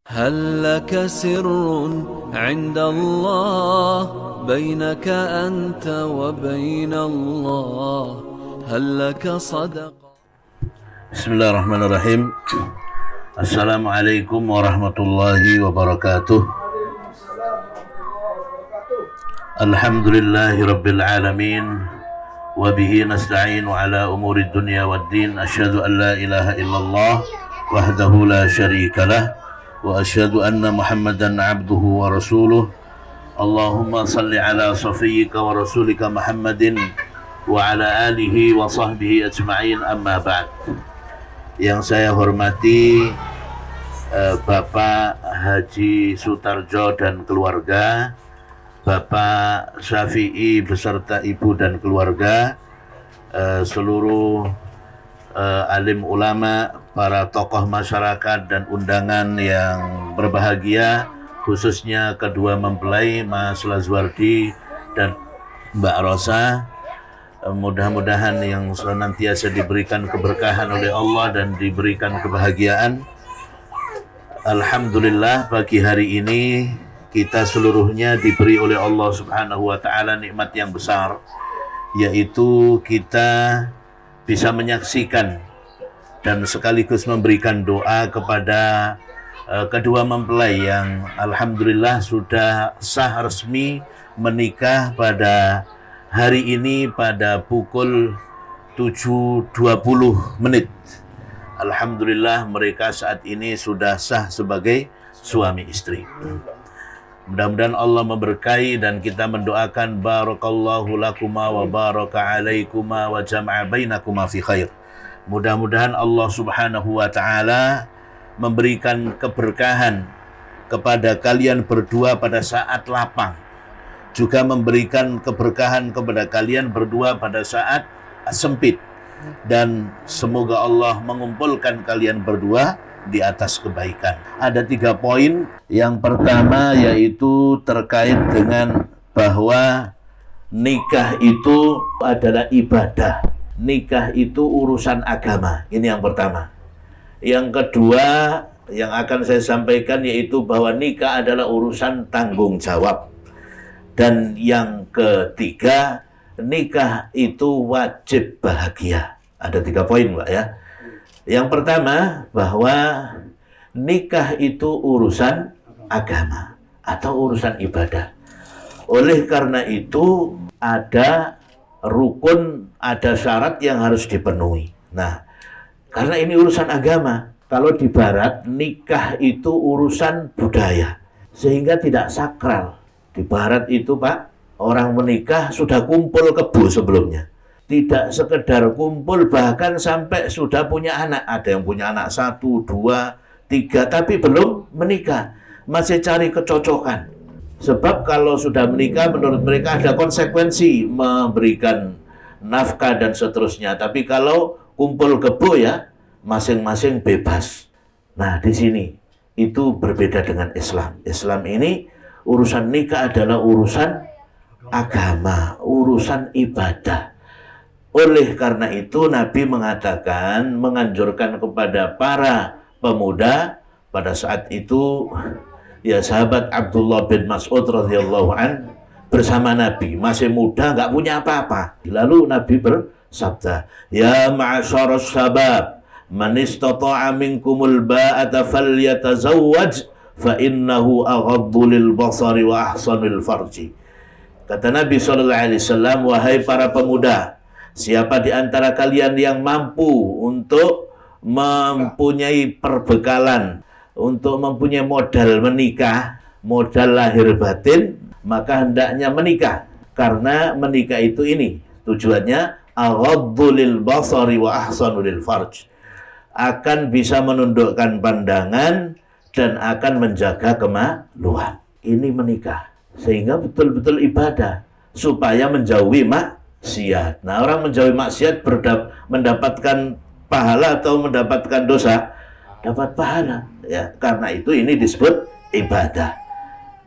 هل لك سر عند الله بينك أنت وبين الله هل لك صدق. Bismillahirrahmanirrahim. Assalamualaikum warahmatullahi wabarakatuh. Alhamdulillahi rabbil alamin. Wabihi nasta'inu ala umuri dunya waddin. Asyhadu an la ilaha illallah wahdahu la syarikalah. Wa asyhadu anna Muhammadan abduhu wa rasuluh. Allahumma salli ala safiyyika wa rasulika Muhammadin wa ala alihi wa sahbihi ajma'in, amma ba'd. Yang saya hormati Bapak Haji Sutarjo dan keluarga, Bapak Syafi'i beserta ibu dan keluarga, seluruh alim ulama, para tokoh masyarakat dan undangan yang berbahagia, khususnya kedua mempelai Mas Lazwardi dan Mbak Rosa. Mudah-mudahan yang senantiasa diberikan keberkahan oleh Allah dan diberikan kebahagiaan. Alhamdulillah, pagi hari ini kita seluruhnya diberi oleh Allah Subhanahu wa Ta'ala nikmat yang besar, yaitu kita bisa menyaksikan dan sekaligus memberikan doa kepada kedua mempelai yang alhamdulillah sudah sah resmi menikah pada hari ini pada pukul 7.20 menit. Alhamdulillah mereka saat ini sudah sah sebagai suami istri. Mudah-mudahan Allah memberkahi dan kita mendoakan barakallahu lakuma wa baraka alaikuma wa jama'a bainakuma fi khair. Mudah-mudahan Allah Subhanahu wa Ta'ala memberikan keberkahan kepada kalian berdua pada saat lapang, juga memberikan keberkahan kepada kalian berdua pada saat sempit, dan semoga Allah mengumpulkan kalian berdua di atas kebaikan. Ada 3 poin. Yang pertama yaitu terkait dengan bahwa nikah itu adalah ibadah. Nikah itu urusan agama. Ini yang pertama. Yang kedua yang akan saya sampaikan yaitu bahwa nikah adalah urusan tanggung jawab. Dan yang ketiga, nikah itu wajib bahagia. Ada 3 poin, Pak, ya. Yang pertama, bahwa nikah itu urusan agama atau urusan ibadah. Oleh karena itu, ada rukun, ada syarat yang harus dipenuhi. Nah, karena ini urusan agama, kalau di barat, nikah itu urusan budaya, sehingga tidak sakral. Di barat itu, Pak, orang menikah sudah kumpul kebo sebelumnya. Tidak sekedar kumpul, bahkan sampai sudah punya anak. Ada yang punya anak 1, 2, 3, tapi belum menikah. Masih cari kecocokan. Sebab kalau sudah menikah, menurut mereka ada konsekuensi memberikan nafkah dan seterusnya. Tapi kalau kumpul kebo ya, masing-masing bebas. Nah, di sini itu berbeda dengan Islam. Islam ini urusan nikah adalah urusan agama, urusan ibadah. Oleh karena itu Nabi mengatakan, menganjurkan kepada para pemuda pada saat itu, ya sahabat Abdullah bin Mas'ud radhiyallahu an bersama Nabi, masih muda, nggak punya apa-apa. Lalu Nabi bersabda, ya ma'asyaras sabab, man istata'a minkumul ba'ata falyatazawwaj fa innahu aghaddu lil basari wa ahsanul farji. Kata Nabi SAW, wahai para pemuda, siapa di antara kalian yang mampu untuk mempunyai perbekalan, untuk mempunyai modal menikah, modal lahir batin, maka hendaknya menikah. Karena menikah itu ini tujuannya aghaddu lil basari wa ahsanul farj, akan bisa menundukkan pandangan dan akan menjaga kemaluan. Ini menikah, sehingga betul-betul ibadah, supaya menjauhi maksiat. Nah, orang menjauhi maksiat mendapatkan pahala atau mendapatkan dosa? Dapat pahala. Ya, karena itu ini disebut ibadah.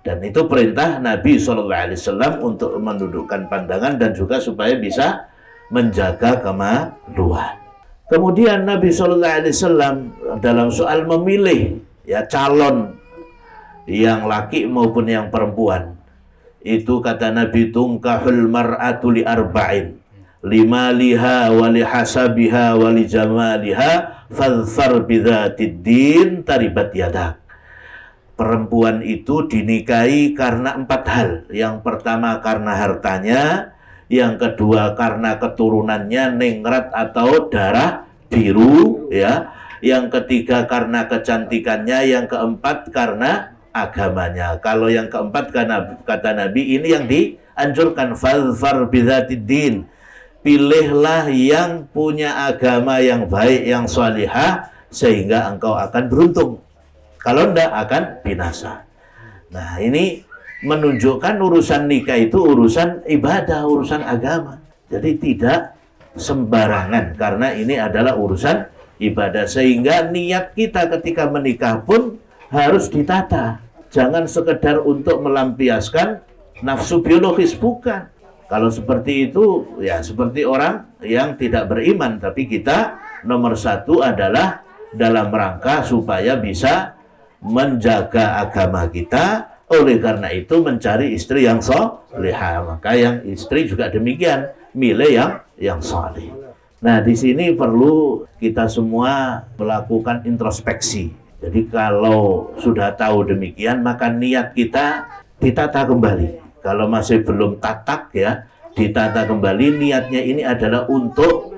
Dan itu perintah Nabi SAW untuk menundukkan pandangan dan juga supaya bisa menjaga kemaluan. Kemudian Nabi SAW dalam soal memilih ya calon yang laki maupun yang perempuan. Itu kata Nabi, tungkahul mar'atu li arba'in, limaliha walihasabiha walijamaliha fadhfar bidzatid din taribat yadak. Perempuan itu dinikahi karena 4 hal. Yang pertama karena hartanya, yang kedua karena keturunannya ningrat atau darah biru, ya. Yang ketiga karena kecantikannya, yang keempat karena agamanya. Kalau yang keempat kata Nabi, ini yang dianjurkan, fadhfar bidzatid din. Pilihlah yang punya agama yang baik, yang salihah, sehingga engkau akan beruntung. Kalau tidak akan binasa. Nah, ini menunjukkan urusan nikah itu urusan ibadah, urusan agama. Jadi tidak sembarangan, karena ini adalah urusan ibadah. Sehingga niat kita ketika menikah pun harus ditata. Jangan sekedar untuk melampiaskan nafsu biologis, bukan. Kalau seperti itu, ya seperti orang yang tidak beriman. Tapi kita nomor satu adalah dalam rangka supaya bisa menjaga agama kita. Oleh karena itu mencari istri yang salihah. Maka yang istri juga demikian, milih yang salih. Nah, di sini perlu kita semua melakukan introspeksi. Jadi kalau sudah tahu demikian, maka niat kita ditata kembali. Kalau masih belum tatak, ya, ditata kembali. Niatnya ini adalah untuk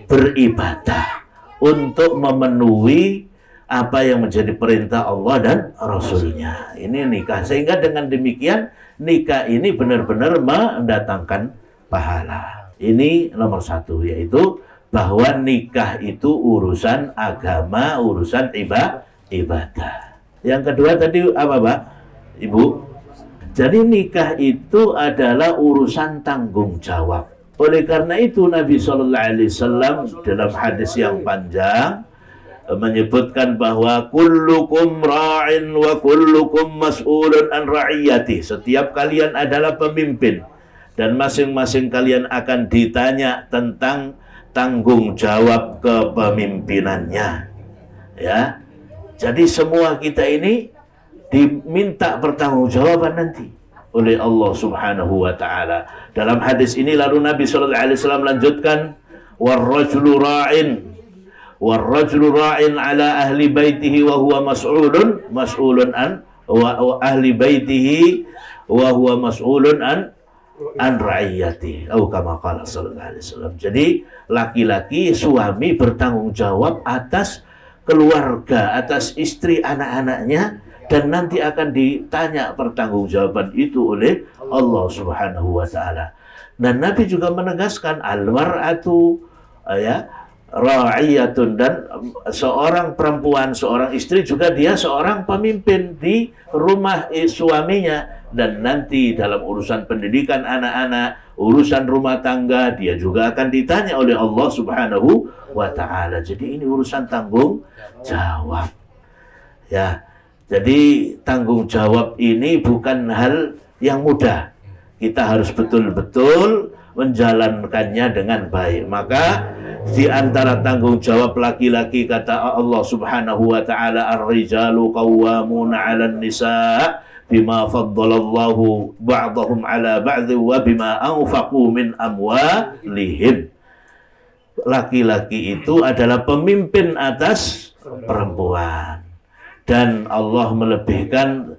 beribadah, untuk memenuhi apa yang menjadi perintah Allah dan Rasulnya. Ini nikah. Sehingga dengan demikian, nikah ini benar-benar mendatangkan pahala. Ini nomor satu, yaitu bahwa nikah itu urusan agama, urusan ibadah. Yang kedua tadi apa, Pak? Ibu? Jadi nikah itu adalah urusan tanggung jawab. Oleh karena itu Nabi SAW dalam hadis yang panjang menyebutkan bahwa kullukum ra'in wa kullukum mas'ulun an ra'iyati. Setiap kalian adalah pemimpin dan masing-masing kalian akan ditanya tentang tanggung jawab kepemimpinannya. Ya. Jadi semua kita ini diminta pertanggungjawaban nanti oleh Allah Subhanahu wa taala. Dalam hadis ini lalu Nabi sallallahu alaihi wasallam lanjutkan, warrajulu ra'in ala ahli baitihi wa huwa mas'ulun an wa ahli baitihi wa huwa mas'ulun an ra'iyati. Atau kama qala sallallahu alaihi wasallam. Jadi laki-laki suami bertanggung jawab atas keluarga, atas istri, anak-anaknya, dan nanti akan ditanya pertanggungjawaban itu oleh Allah Subhanahu wa taala. Dan Nabi juga menegaskan al-mar'atu ra'iyatun, dan seorang perempuan, seorang istri juga dia seorang pemimpin di rumah suaminya, dan nanti dalam urusan pendidikan anak-anak, urusan rumah tangga, dia juga akan ditanya oleh Allah Subhanahu wa taala. Jadi ini urusan tanggung jawab. Ya. Jadi tanggung jawab ini bukan hal yang mudah. Kita harus betul-betul menjalankannya dengan baik. Maka di antara tanggung jawab laki-laki kata Allah Subhanahu wa taala, ar-rijalu qawwamuna 'alan nisa' bima faddalallahu ba'dahum 'ala ba'd wa bima anfaqu min amwalihim. Laki-laki itu adalah pemimpin atas perempuan, dan Allah melebihkan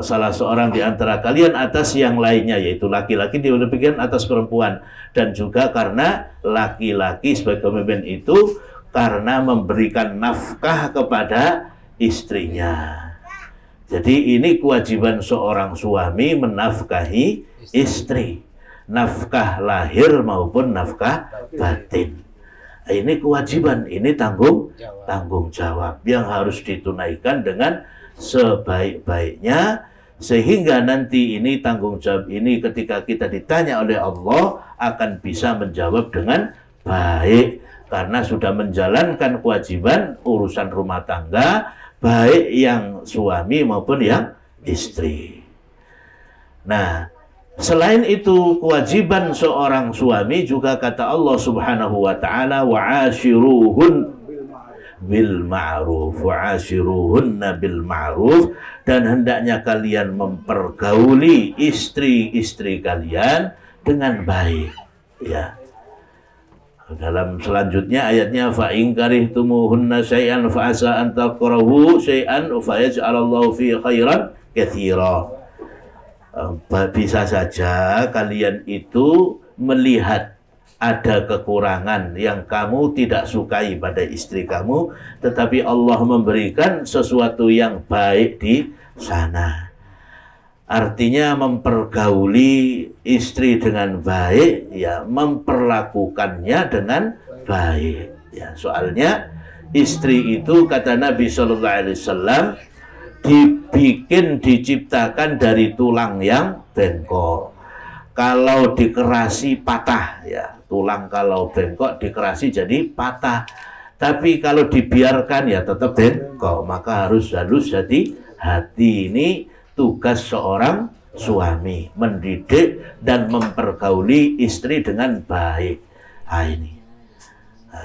salah seorang di antara kalian atas yang lainnya, yaitu laki-laki dilebihkan atas perempuan. Dan juga karena laki-laki sebagai pemimpin itu karena memberikan nafkah kepada istrinya. Jadi ini kewajiban seorang suami menafkahi istri, nafkah lahir maupun nafkah batin. Ini kewajiban, ini tanggung jawab yang harus ditunaikan dengan sebaik-baiknya, sehingga nanti ini tanggung jawab ini ketika kita ditanya oleh Allah akan bisa menjawab dengan baik, karena sudah menjalankan kewajiban urusan rumah tangga, baik yang suami maupun yang istri. Nah, selain itu kewajiban seorang suami juga kata Allah Subhanahu wa taala, wa'ashiruhun bil ma'ruf wa ashiruhunna bil ma'ruf, dan hendaknya kalian mempergauli istri-istri kalian dengan baik, ya. Dalam selanjutnya ayatnya fa in karihtumuhunna syai'an fa asa an takrahu syai'an fa yaj'alallahu fi khairan katsira. Bisa saja kalian itu melihat ada kekurangan yang kamu tidak sukai pada istri kamu, tetapi Allah memberikan sesuatu yang baik di sana. Artinya mempergauli istri dengan baik, ya, memperlakukannya dengan baik, ya. Soalnya istri itu kata Nabi Shallallahu Alaihi Wasallam diciptakan dari tulang yang bengkok. Kalau dikerasi patah, ya, tulang kalau bengkok dikerasi jadi patah. Tapi kalau dibiarkan ya tetap bengkok, maka harus jadi hati. Ini tugas seorang suami, mendidik dan mempergauli istri dengan baik. Nah, ini.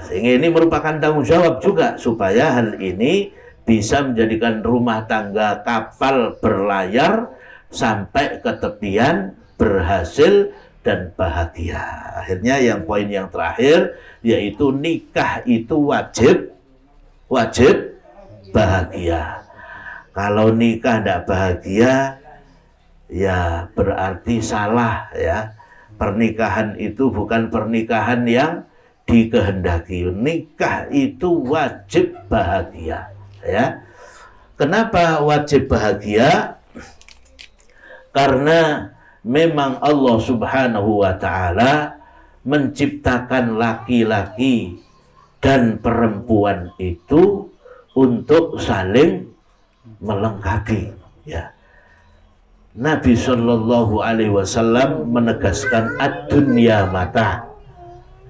Sehingga ini merupakan tanggung jawab juga supaya hal ini bisa menjadikan rumah tangga kapal berlayar sampai ke tepian, berhasil dan bahagia. Akhirnya yang poin yang terakhir yaitu nikah itu wajib bahagia. Kalau nikah tidak bahagia, ya berarti salah, ya. Pernikahan itu bukan pernikahan yang dikehendaki. Nikah itu wajib bahagia, ya. Kenapa wajib bahagia? Karena memang Allah Subhanahu wa Ta'ala menciptakan laki-laki dan perempuan itu untuk saling melengkapi, ya. Nabi Shallallahu Alaihi Wasallam menegaskan ad-dunya mata,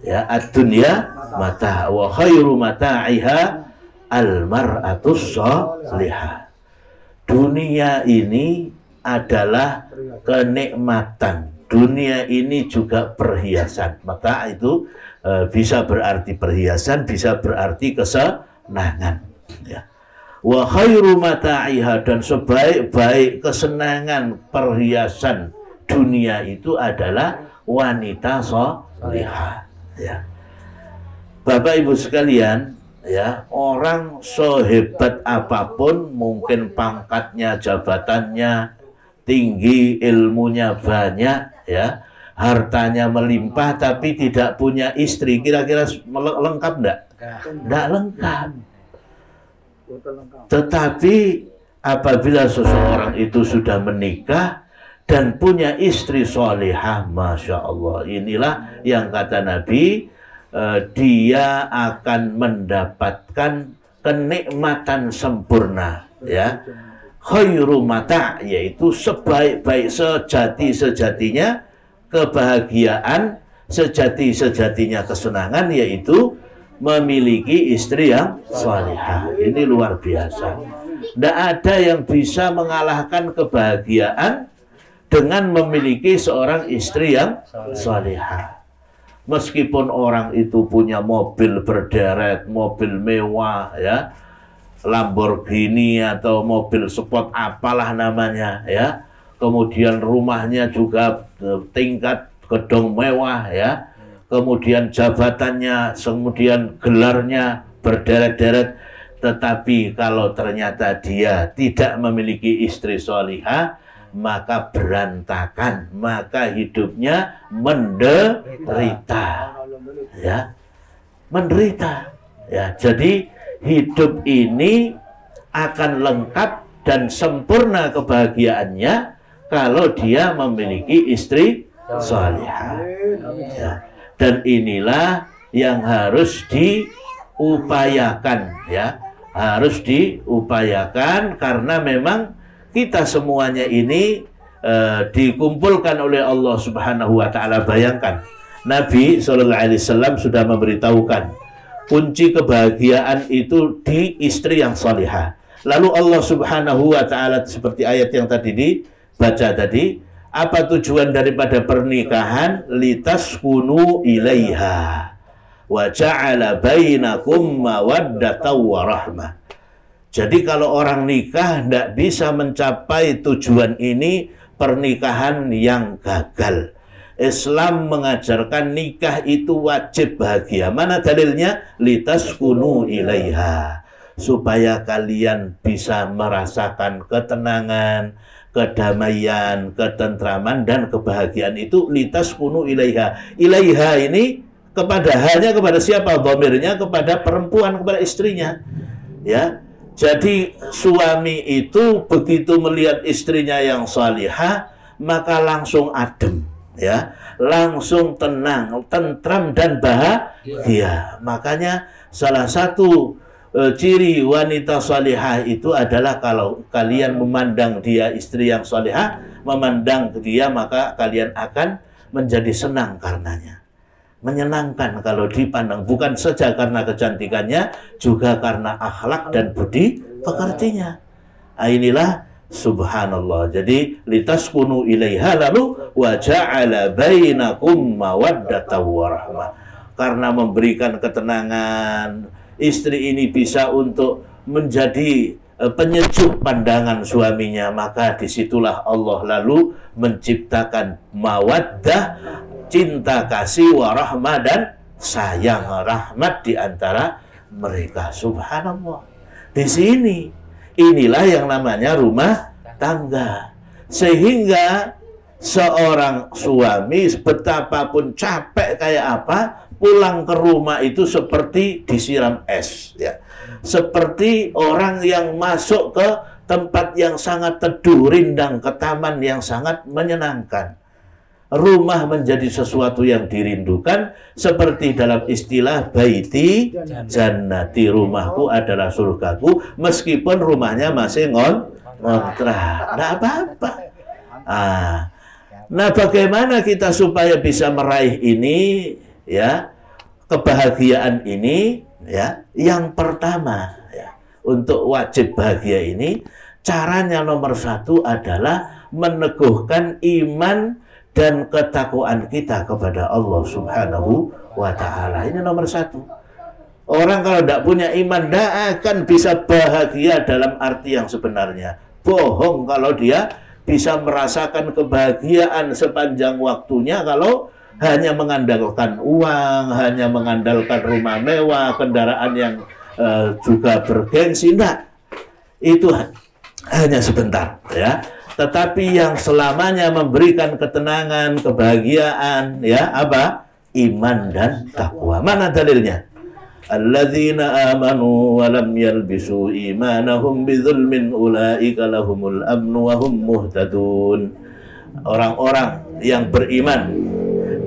ya, ad-dunya mata wa khairu mata'iha al-mar'atus shalihah. Dunia ini adalah kenikmatan, dunia ini juga perhiasan. Mata itu bisa berarti perhiasan, bisa berarti kesenangan, ya. Wa khairu mata'iha, dan sebaik-baik kesenangan perhiasan dunia itu adalah wanita shalihah, ya. Bapak Ibu sekalian, ya, orang sehebat apapun, mungkin pangkatnya, jabatannya tinggi, ilmunya banyak, ya, hartanya melimpah, tapi tidak punya istri, kira-kira lengkap enggak? Enggak lengkap. Tetapi apabila seseorang itu sudah menikah dan punya istri solehah, Masya Allah, inilah yang kata Nabi, dia akan mendapatkan kenikmatan sempurna, ya. Khairu mata', yaitu sebaik-baik, sejati-sejatinya kebahagiaan, sejati-sejatinya kesenangan, yaitu memiliki istri yang salihah. Ini luar biasa. Tidak ada yang bisa mengalahkan kebahagiaan dengan memiliki seorang istri yang salihah. Meskipun orang itu punya mobil berderet, mobil mewah, ya, Lamborghini atau mobil sport apalah namanya, ya. Kemudian rumahnya juga tingkat gedung mewah, ya. Kemudian jabatannya, kemudian gelarnya berderet-deret, tetapi kalau ternyata dia tidak memiliki istri solihah, maka berantakan, maka hidupnya menderita, ya, menderita, ya. Jadi hidup ini akan lengkap dan sempurna kebahagiaannya kalau dia memiliki istri solihah, ya. Dan inilah yang harus diupayakan, ya, harus diupayakan, karena memang kita semuanya ini dikumpulkan oleh Allah Subhanahu wa Ta'ala. Bayangkan, Nabi Shallallahu Alaihi Wasallam sudah memberitahukan kunci kebahagiaan itu di istri yang salihah. Lalu Allah Subhanahu wa Ta'ala, seperti ayat yang tadi dibaca tadi, apa tujuan daripada pernikahan? Litaskunu ilaiha, wa ja'ala bainakum mawaddatan wa rahmah. Jadi kalau orang nikah tidak bisa mencapai tujuan ini, pernikahan yang gagal. Islam mengajarkan nikah itu wajib bahagia. Mana dalilnya? Litaskunu ilaiha. Supaya kalian bisa merasakan ketenangan, kedamaian, ketentraman, dan kebahagiaan itu litaskunu ilaiha. Ilaiha ini hanya kepada siapa? Dhamirnya kepada perempuan, kepada istrinya. Ya. Jadi suami itu begitu melihat istrinya yang salihah, maka langsung adem, ya, langsung tenang, tentram dan bahagia. Makanya salah satu ciri wanita salihah itu adalah kalau kalian memandang dia istri yang salihah, memandang dia, maka kalian akan menjadi senang karenanya. Menyenangkan kalau dipandang, bukan saja karena kecantikannya, juga karena akhlak dan budi pekertinya. Inilah subhanallah. Jadi litaskunu ilaiha, lalu wa ja'ala bainakum mawaddatan wa rahmah. Karena memberikan ketenangan, istri ini bisa untuk menjadi penyejuk pandangan suaminya, maka disitulah Allah lalu menciptakan mawaddah, cinta kasih, warahmah, dan sayang, rahmat di antara mereka. Subhanallah. Di sini inilah yang namanya rumah tangga. Sehingga seorang suami betapapun capek kayak apa, pulang ke rumah itu seperti disiram es, ya. Seperti orang yang masuk ke tempat yang sangat teduh, rindang, ke taman yang sangat menyenangkan. Rumah menjadi sesuatu yang dirindukan, seperti dalam istilah baiti jannati, rumahku adalah surgaku, meskipun rumahnya masih ngontrak, tidak apa-apa. Nah, bagaimana kita supaya bisa meraih ini, ya, kebahagiaan ini, ya? Yang pertama, ya, untuk wajib bahagia ini, caranya nomor satu adalah meneguhkan iman dan ketakwaan kita kepada Allah Subhanahu wa Ta'ala. Ini nomor satu. Orang kalau tidak punya iman tidak akan bisa bahagia dalam arti yang sebenarnya. Bohong kalau dia bisa merasakan kebahagiaan sepanjang waktunya kalau hanya mengandalkan uang, hanya mengandalkan rumah mewah, kendaraan yang juga bergengsi. Tidak. Itu hanya sebentar, ya. Tetapi yang selamanya memberikan ketenangan, kebahagiaan, ya, apa? Iman dan takwa. Mana dalilnya? Alladzina amanu wa lam yalbisu imanahum bidzulmin ulaika lahumul amnu wa hum muhtadun. Orang-orang yang beriman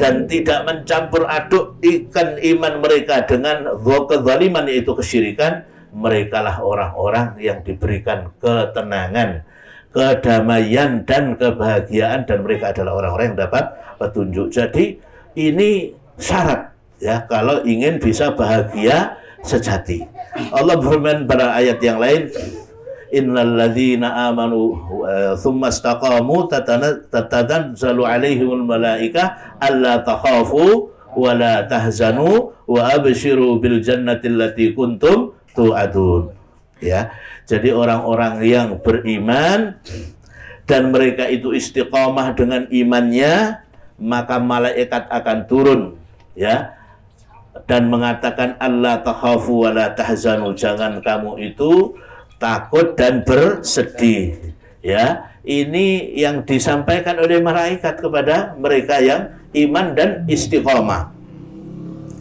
dan tidak mencampur adukkan iman mereka dengan kezaliman, yaitu kesyirikan, merekalah orang-orang yang diberikan ketenangan, kedamaian, dan kebahagiaan, dan mereka adalah orang-orang yang dapat petunjuk. Jadi ini syarat, ya, kalau ingin bisa bahagia sejati. Allah berfirman pada ayat yang lain, innal ladzina amanu tsumma istaqamu tatanazzalu alaihimul malaikah alla takhafu wa la tahzanu wa abshiru bil jannati allati kuntum tu'adun. Ya. Jadi orang-orang yang beriman dan mereka itu istiqamah dengan imannya, maka malaikat akan turun, ya, dan mengatakan Allah takhafu wa la tahzanu, jangan kamu itu takut dan bersedih, ya. Ini yang disampaikan oleh malaikat kepada mereka yang iman dan istiqamah.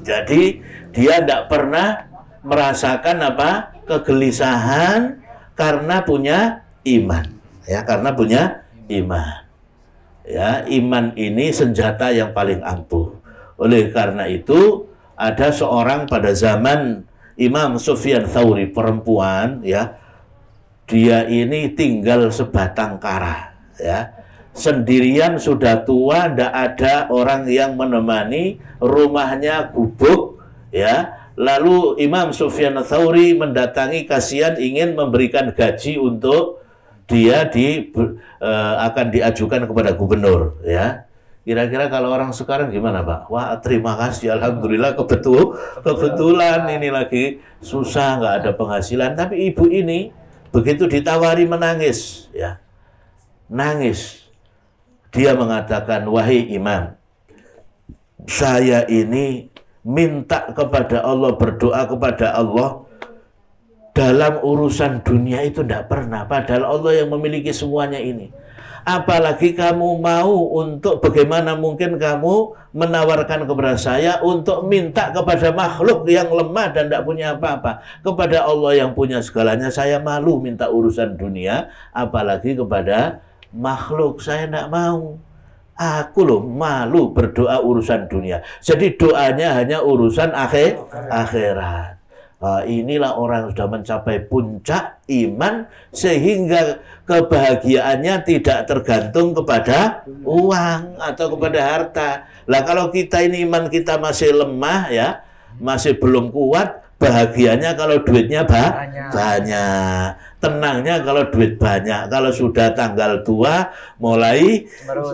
Jadi dia tidak pernah merasakan apa? Kegelisahan karena punya iman, ya, karena punya iman, ya. Iman ini senjata yang paling ampuh. Oleh karena itu ada seorang pada zaman Imam Sufyan Tsauri, perempuan, ya, dia ini tinggal sebatang kara, ya, sendirian, sudah tua, tidak ada orang yang menemani, rumahnya gubuk, ya. Lalu Imam Sufyan Tsauri mendatangi, kasihan, ingin memberikan gaji untuk dia, akan diajukan kepada gubernur, ya. Kira-kira kalau orang sekarang gimana, Pak? Wah, terima kasih, alhamdulillah, kebetulan ini lagi susah, nggak ada penghasilan. Tapi ibu ini begitu ditawari menangis, ya, nangis. Dia mengatakan, wahai imam, saya ini minta kepada Allah, berdoa kepada Allah dalam urusan dunia itu tidak pernah. Padahal Allah yang memiliki semuanya ini. Apalagi kamu mau untuk bagaimana mungkin kamu menawarkan kepada saya untuk minta kepada makhluk yang lemah dan tidak punya apa-apa. Kepada Allah yang punya segalanya saya malu minta urusan dunia, apalagi kepada makhluk saya tidak mau. Aku loh malu berdoa urusan dunia. Jadi doanya hanya urusan akhirat. Inilah orang yang sudah mencapai puncak iman sehingga kebahagiaannya tidak tergantung kepada uang atau kepada harta. Lah kalau kita ini iman kita masih lemah, ya, masih belum kuat, bahagianya kalau duitnya banyak. Tenangnya kalau duit banyak. Kalau sudah tanggal tua mulai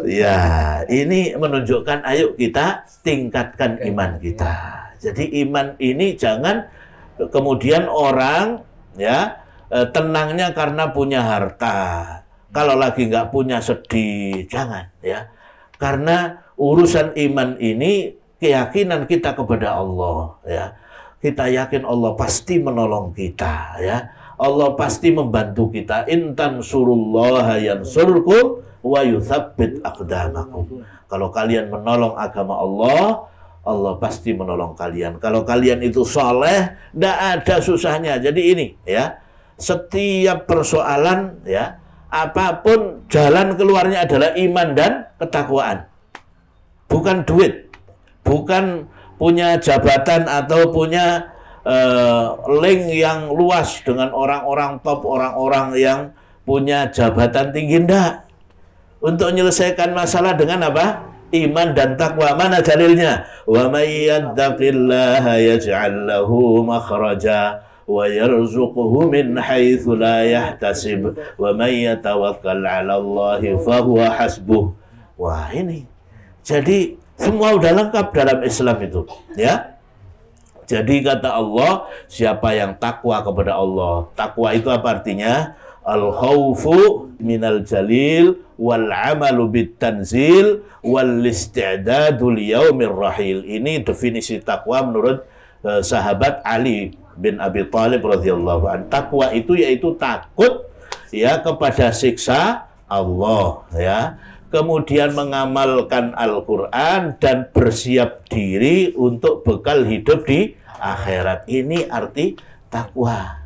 ya, ini menunjukkan ayo kita tingkatkan iman kita. Jadi iman ini jangan kemudian orang, ya, tenangnya karena punya harta. Kalau lagi nggak punya sedih, jangan, ya. Karena urusan iman ini keyakinan kita kepada Allah, ya. Kita yakin Allah pasti menolong kita, ya. Allah pasti membantu kita. In tansurullaha yansurkum wa yutsabbit aqdamakum. Kalau kalian menolong agama Allah, Allah pasti menolong kalian. Kalau kalian itu soleh, tidak ada susahnya. Jadi ini, ya, setiap persoalan, ya, apapun jalan keluarnya adalah iman dan ketakwaan. Bukan duit, bukan punya jabatan atau punya link yang luas dengan orang-orang top, orang-orang yang punya jabatan tinggi. Tidak. Untuk menyelesaikan masalah dengan apa? Iman dan takwa. Mana dalilnya? Wa may yattaqillaha yaj'al lahu makhraja wa yarzuquhu min haitsu la yahtasib wa may yatawakkal 'ala Allahi fa huwa hasbuh. Wah, ini. Jadi semua udah lengkap dalam Islam itu, ya. Jadi kata Allah, siapa yang takwa kepada Allah. Takwa itu apa artinya? Al-khawfu minal jalil wal amalu bit tanzil wal isti'dadu liyaumir rahil. Ini definisi takwa menurut sahabat Ali bin Abi Thalib radhiyallahu anhu. Takwa itu yaitu takut, ya, kepada siksa Allah, ya. Kemudian mengamalkan Al-Qur'an dan bersiap diri untuk bekal hidup di akhirat. Ini arti takwa.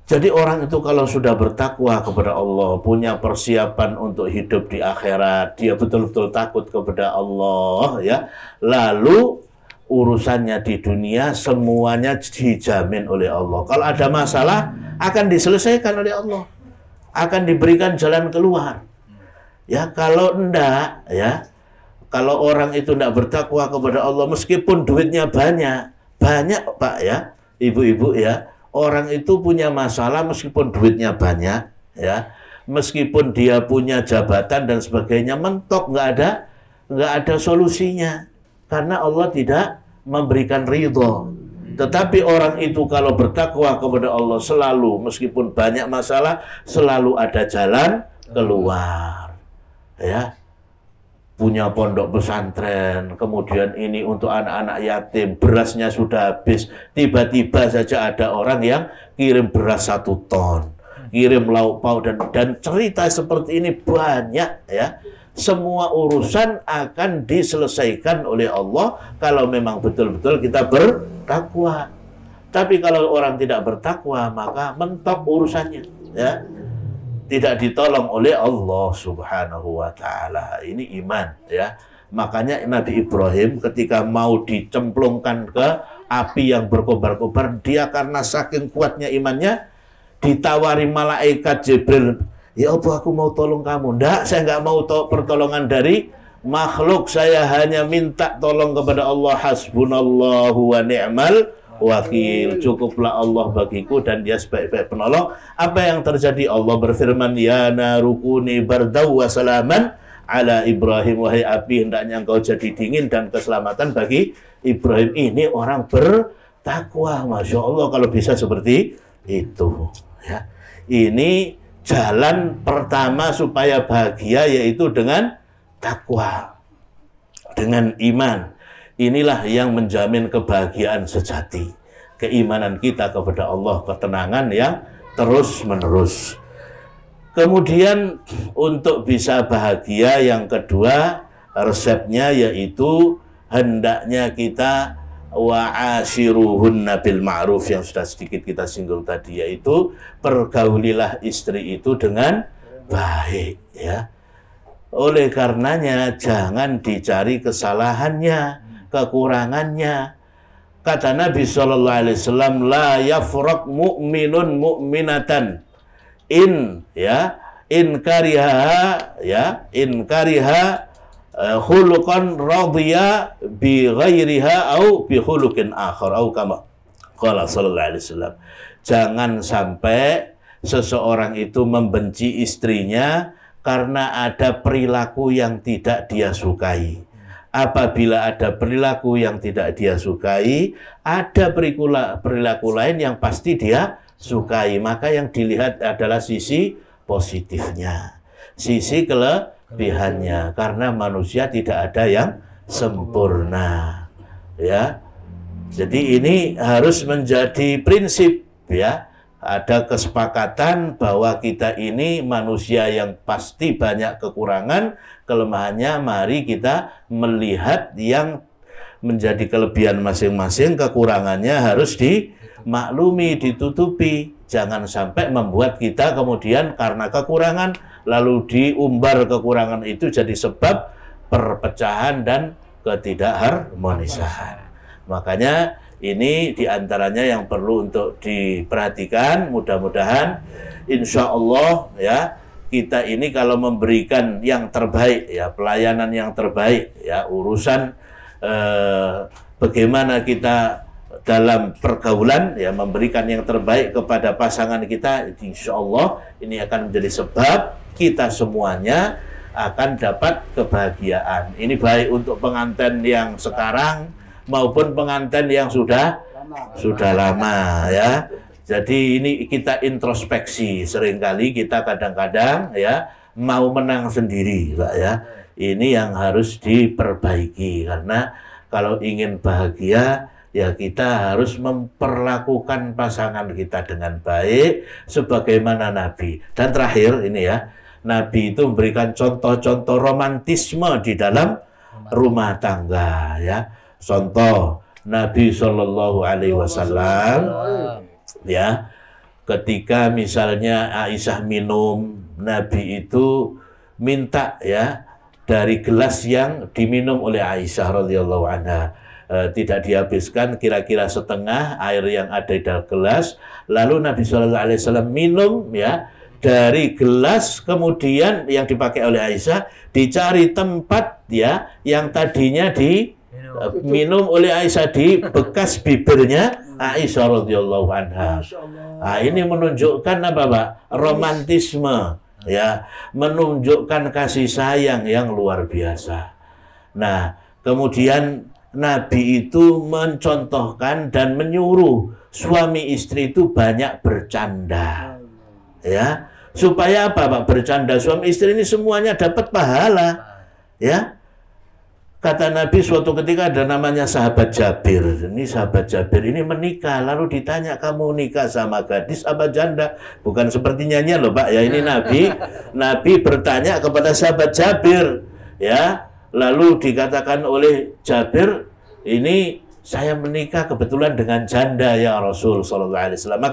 Jadi orang itu kalau sudah bertakwa kepada Allah, punya persiapan untuk hidup di akhirat, dia betul-betul takut kepada Allah, ya. Lalu urusannya di dunia semuanya dijamin oleh Allah. Kalau ada masalah akan diselesaikan oleh Allah, akan diberikan jalan keluar. Ya, kalau enggak, ya, kalau orang itu enggak bertakwa kepada Allah, meskipun duitnya banyak Pak, ya, ibu-ibu, ya. Orang itu punya masalah meskipun duitnya banyak, ya, meskipun dia punya jabatan dan sebagainya, mentok, nggak ada solusinya, karena Allah tidak memberikan ridho. Tetapi orang itu kalau bertakwa kepada Allah selalu, meskipun banyak masalah, selalu ada jalan keluar, ya. Punya pondok pesantren, kemudian ini untuk anak-anak yatim, berasnya sudah habis, tiba-tiba saja ada orang yang kirim beras 1 ton, kirim lauk pauk, dan cerita seperti ini banyak, ya. Semua urusan akan diselesaikan oleh Allah kalau memang betul-betul kita bertakwa. Tapi kalau orang tidak bertakwa, maka mentok urusannya, ya. Tidak ditolong oleh Allah Subhanahu wa ta'ala. Ini iman, ya. Makanya Nabi Ibrahim ketika mau dicemplungkan ke api yang berkobar-kobar, dia karena saking kuatnya imannya, ditawari malaikat Jibril, ya Allah, aku mau tolong kamu. Nggak, saya nggak mau pertolongan dari makhluk, saya hanya minta tolong kepada Allah. Hasbunallahu wa ni'mal wakil, cukuplah Allah bagiku dan dia sebaik-baik penolong. Apa yang terjadi? Allah berfirman, ya narukuni bardaw wa salaman ala Ibrahim, wahai api hendaknya engkau jadi dingin dan keselamatan bagi Ibrahim. Ini orang bertakwa, Masya Allah kalau bisa seperti itu ya. Ini jalan pertama supaya bahagia, yaitu dengan takwa, dengan iman. Inilah yang menjamin kebahagiaan sejati, keimanan kita kepada Allah, ketenangan yang terus menerus. Kemudian untuk bisa bahagia yang kedua, resepnya yaitu hendaknya kita wa'ashiruhunna bil ma'ruf, yang sudah sedikit kita singgung tadi, yaitu pergaulilah istri itu dengan baik ya. Oleh karenanya jangan dicari kesalahannya, kekurangannya. Kata Nabi sallallahu alaihi wasallam, la yafraq mu'minun mu'minatan in kariha khuluqan radiya bi ghairiha au bi khuluqin akhar au kama qala sallallahu alaihi wasallam. Jangan sampai seseorang itu membenci istrinya karena ada perilaku yang tidak dia sukai. Apabila ada perilaku yang tidak dia sukai, ada perilaku lain yang pasti dia sukai. Maka yang dilihat adalah sisi positifnya, sisi kelebihannya, karena manusia tidak ada yang sempurna ya. Jadi ini harus menjadi prinsip ya. Ada kesepakatan bahwa kita ini manusia yang pasti banyak kekurangan, kelemahannya. Mari kita melihat yang menjadi kelebihan masing-masing, kekurangannya harus dimaklumi, ditutupi. Jangan sampai membuat kita kemudian karena kekurangan lalu diumbar kekurangan itu jadi sebab perpecahan dan ketidakharmonisan. Makanya ini diantaranya yang perlu untuk diperhatikan. Mudah-mudahan insya Allah ya, kita ini kalau memberikan yang terbaik ya, pelayanan yang terbaik ya, urusan bagaimana kita dalam pergaulan ya, memberikan yang terbaik kepada pasangan kita, insya Allah ini akan menjadi sebab kita semuanya akan dapat kebahagiaan. Ini baik untuk pengantin yang sekarang maupun pengantin yang sudah lama ya. Jadi ini kita introspeksi. Seringkali kita kadang-kadang ya mau menang sendiri, Pak ya. Ini yang harus diperbaiki, karena kalau ingin bahagia ya kita harus memperlakukan pasangan kita dengan baik sebagaimana Nabi. Dan terakhir ini ya, Nabi itu memberikan contoh-contoh romantisme di dalam rumah tangga ya. Contoh Nabi Shallallahu Alaihi Wasallam ya, ketika misalnya Aisyah minum, Nabi itu minta ya dari gelas yang diminum oleh Aisyah radhiyallahu anha, tidak dihabiskan, kira-kira setengah air yang ada di dalam gelas. Lalu Nabi Shallallahu Alaihi Wasallam minum ya dari gelas, kemudian yang dipakai oleh Aisyah dicari tempat ya yang tadinya minum oleh Aisyah di bekas bibirnya Aisyah radhiyallahu anha. Nah, ini menunjukkan apa, Pak? Romantisme ya, menunjukkan kasih sayang yang luar biasa. Nah, kemudian Nabi itu mencontohkan dan menyuruh suami istri itu banyak bercanda ya, supaya apa, Pak? Bercanda suami istri ini semuanya dapat pahala ya. Kata Nabi, suatu ketika ada namanya sahabat Jabir. Ini sahabat Jabir ini menikah, lalu ditanya, kamu nikah sama gadis apa janda? Bukan seperti nyanyian loh, Pak ya. Ini Nabi bertanya kepada sahabat Jabir ya. Lalu dikatakan oleh Jabir, ini saya menikah kebetulan dengan janda ya Rasul sallallahu alaihi wasallam.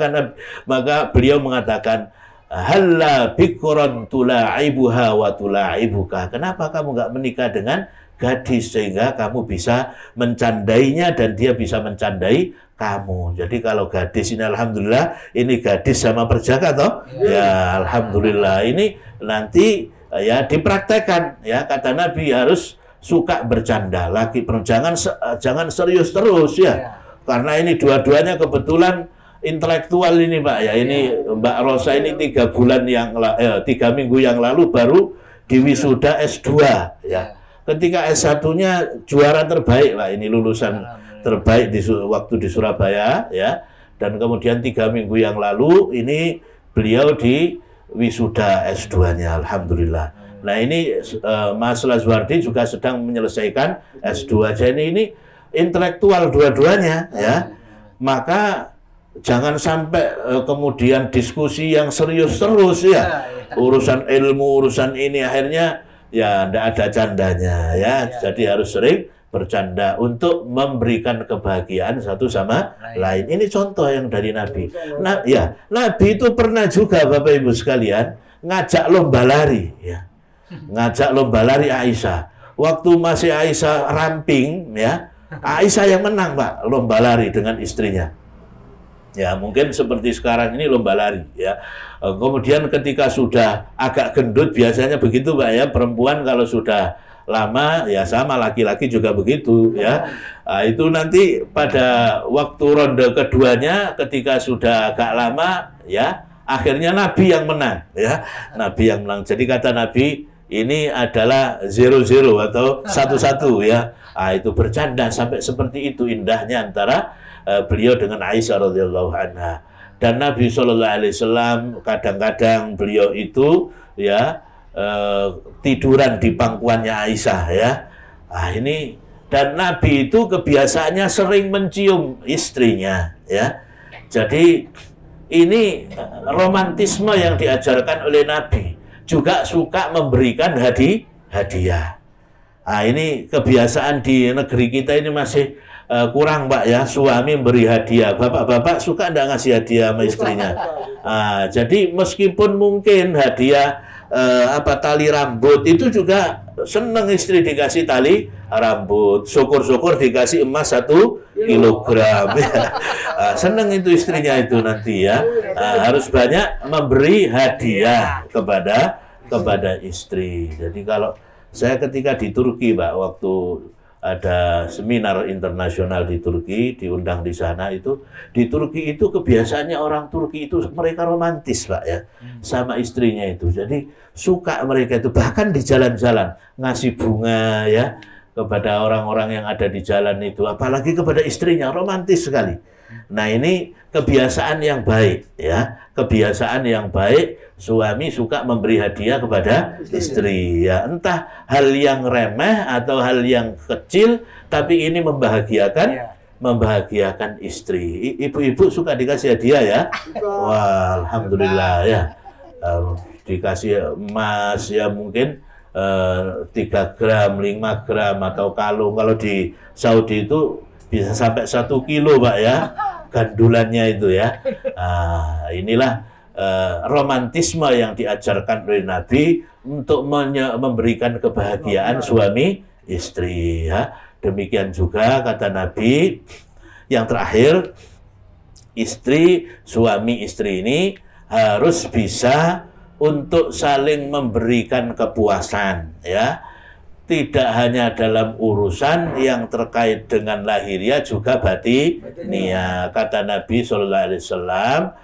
Maka beliau mengatakan, halla bikran tula'ibuha wa tula'ibuka. Kenapa kamu nggak menikah dengan gadis sehingga kamu bisa mencandainya dan dia bisa mencandai kamu? Jadi kalau gadis ini, alhamdulillah ini gadis sama perjaka toh ya, alhamdulillah. Ini nanti ya dipraktekkan ya, kata Nabi harus suka bercanda. Laki jangan serius terus ya, karena ini dua-duanya kebetulan intelektual ini, Pak ya. Ini Mbak Rosa ini 3 minggu yang lalu baru di wisuda S2 ya. Ketika S1-nya juara terbaik lah, ini lulusan terbaik waktu di Surabaya ya. Dan kemudian 3 minggu yang lalu ini beliau di wisuda S2-nya, alhamdulillah. Nah ini Mas Lazuardi juga sedang menyelesaikan S2. Jadi ini intelektual dua-duanya ya. Maka jangan sampai kemudian diskusi yang serius terus ya. Urusan ilmu, urusan ini akhirnya ya tidak ada candanya ya. Jadi harus sering bercanda untuk memberikan kebahagiaan satu sama lain. Ini contoh yang dari Nabi. Nah, ya, Nabi itu pernah juga Bapak Ibu sekalian ngajak lomba lari ya. Ngajak lomba lari Aisyah. Waktu masih Aisyah ramping ya, Aisyah yang menang Pak lomba lari dengan istrinya. Ya, mungkin seperti sekarang ini lomba lari ya. Kemudian ketika sudah agak gendut, biasanya begitu Pak ya, perempuan kalau sudah lama ya sama, laki-laki juga begitu ya. Nah, itu nanti pada waktu ronde keduanya ketika sudah agak lama ya, akhirnya Nabi yang menang ya. Nabi yang menang. Jadi kata Nabi, ini adalah 0-0 atau 1-1 ya. Nah, itu bercanda sampai seperti itu indahnya antara beliau dengan Aisyah radhiyallahu anha. Dan Nabi SAW kadang-kadang beliau itu ya tiduran di pangkuannya Aisyah ya. Nah, ini dan Nabi itu kebiasaannya sering mencium istrinya ya. Jadi ini romantisme yang diajarkan oleh Nabi. Juga suka memberikan hadiah. Nah, ini kebiasaan di negeri kita ini masih kurang Pak ya, suami beri hadiah. Bapak-bapak suka enggak ngasih hadiah sama istrinya? Nah, jadi meskipun mungkin hadiah tali rambut itu juga seneng istri dikasih tali rambut, syukur-syukur dikasih emas 1 kilogram ya. Seneng itu istrinya itu nanti ya. Harus banyak memberi hadiah kepada istri. Jadi kalau saya ketika di Turki Pak, waktu ada seminar internasional di Turki, diundang di sana itu, di Turki itu kebiasaannya orang Turki itu mereka romantis Pak ya, sama istrinya itu. Jadi suka mereka itu bahkan di jalan-jalan ngasih bunga ya kepada orang-orang yang ada di jalan itu, apalagi kepada istrinya, romantis sekali. Nah ini kebiasaan yang baik ya, kebiasaan yang baik. Suami suka memberi hadiah kepada istri ya, entah hal yang remeh atau hal yang kecil, tapi ini membahagiakan istri. Ibu-ibu suka dikasih hadiah ya. Wah, alhamdulillah ya. Dikasih emas ya mungkin 3 gram, 5 gram atau kalung. Kalau di Saudi itu bisa sampai 1 kilo Pak ya, gandulannya itu ya. Nah, inilah romantisme yang diajarkan oleh Nabi untuk memberikan kebahagiaan suami istri ya. Demikian juga kata Nabi yang terakhir, suami istri ini harus bisa untuk saling memberikan kepuasan ya. Tidak hanya dalam urusan yang terkait dengan lahiriah, juga batiniah. Kata Nabi SAW,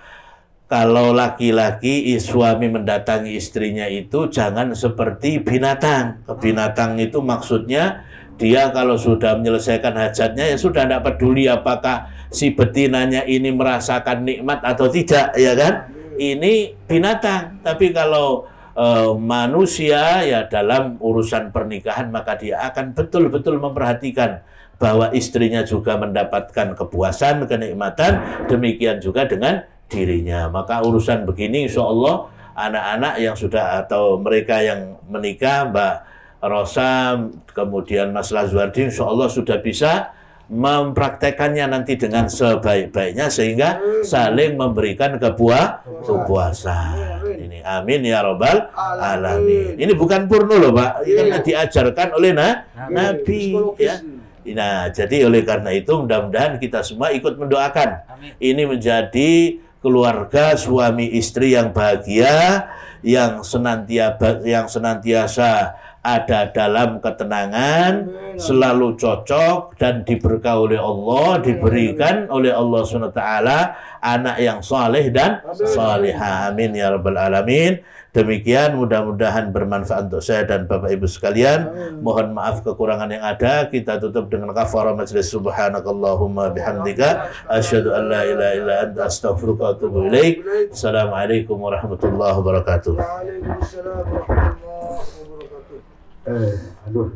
kalau laki-laki suami mendatangi istrinya itu jangan seperti binatang. Binatang itu maksudnya dia kalau sudah menyelesaikan hajatnya ya sudah tidak peduli apakah si betinanya ini merasakan nikmat atau tidak ya kan. Ini binatang. Tapi kalau manusia ya dalam urusan pernikahan maka dia akan betul-betul memperhatikan bahwa istrinya juga mendapatkan kepuasan, kenikmatan, demikian juga dengan dirinya. Maka urusan begini insya Allah anak-anak yang sudah atau mereka yang menikah, Mbak Rosa kemudian Mas Lazuardi, insya Allah sudah bisa mempraktekannya nanti dengan sebaik-baiknya sehingga saling memberikan kepuasan. Ini amin ya robbal alamin. Ini bukan porno loh Pak, karena diajarkan oleh Nabi ya. Nah, jadi oleh karena itu mudah-mudahan kita semua ikut mendoakan. Ini menjadi keluarga suami istri yang bahagia, yang senantiasa ada dalam ketenangan, selalu cocok dan diberkah oleh Allah, diberikan oleh Allah SWT anak yang saleh dan salihah. Amin ya rabbal alamin. Demikian, mudah-mudahan bermanfaat untuk saya dan Bapak Ibu sekalian. Mohon maaf kekurangan yang ada. Kita tutup dengan kafarah majlis. Subhanakallahumma bihamdika asyhadu an la ilaha illa anta astaghfiruka wa atubu ilaik. Assalamualaikum warahmatullahi wabarakatuh. Waalaikumsalam warahmatullahi wabarakatuh. Aduh.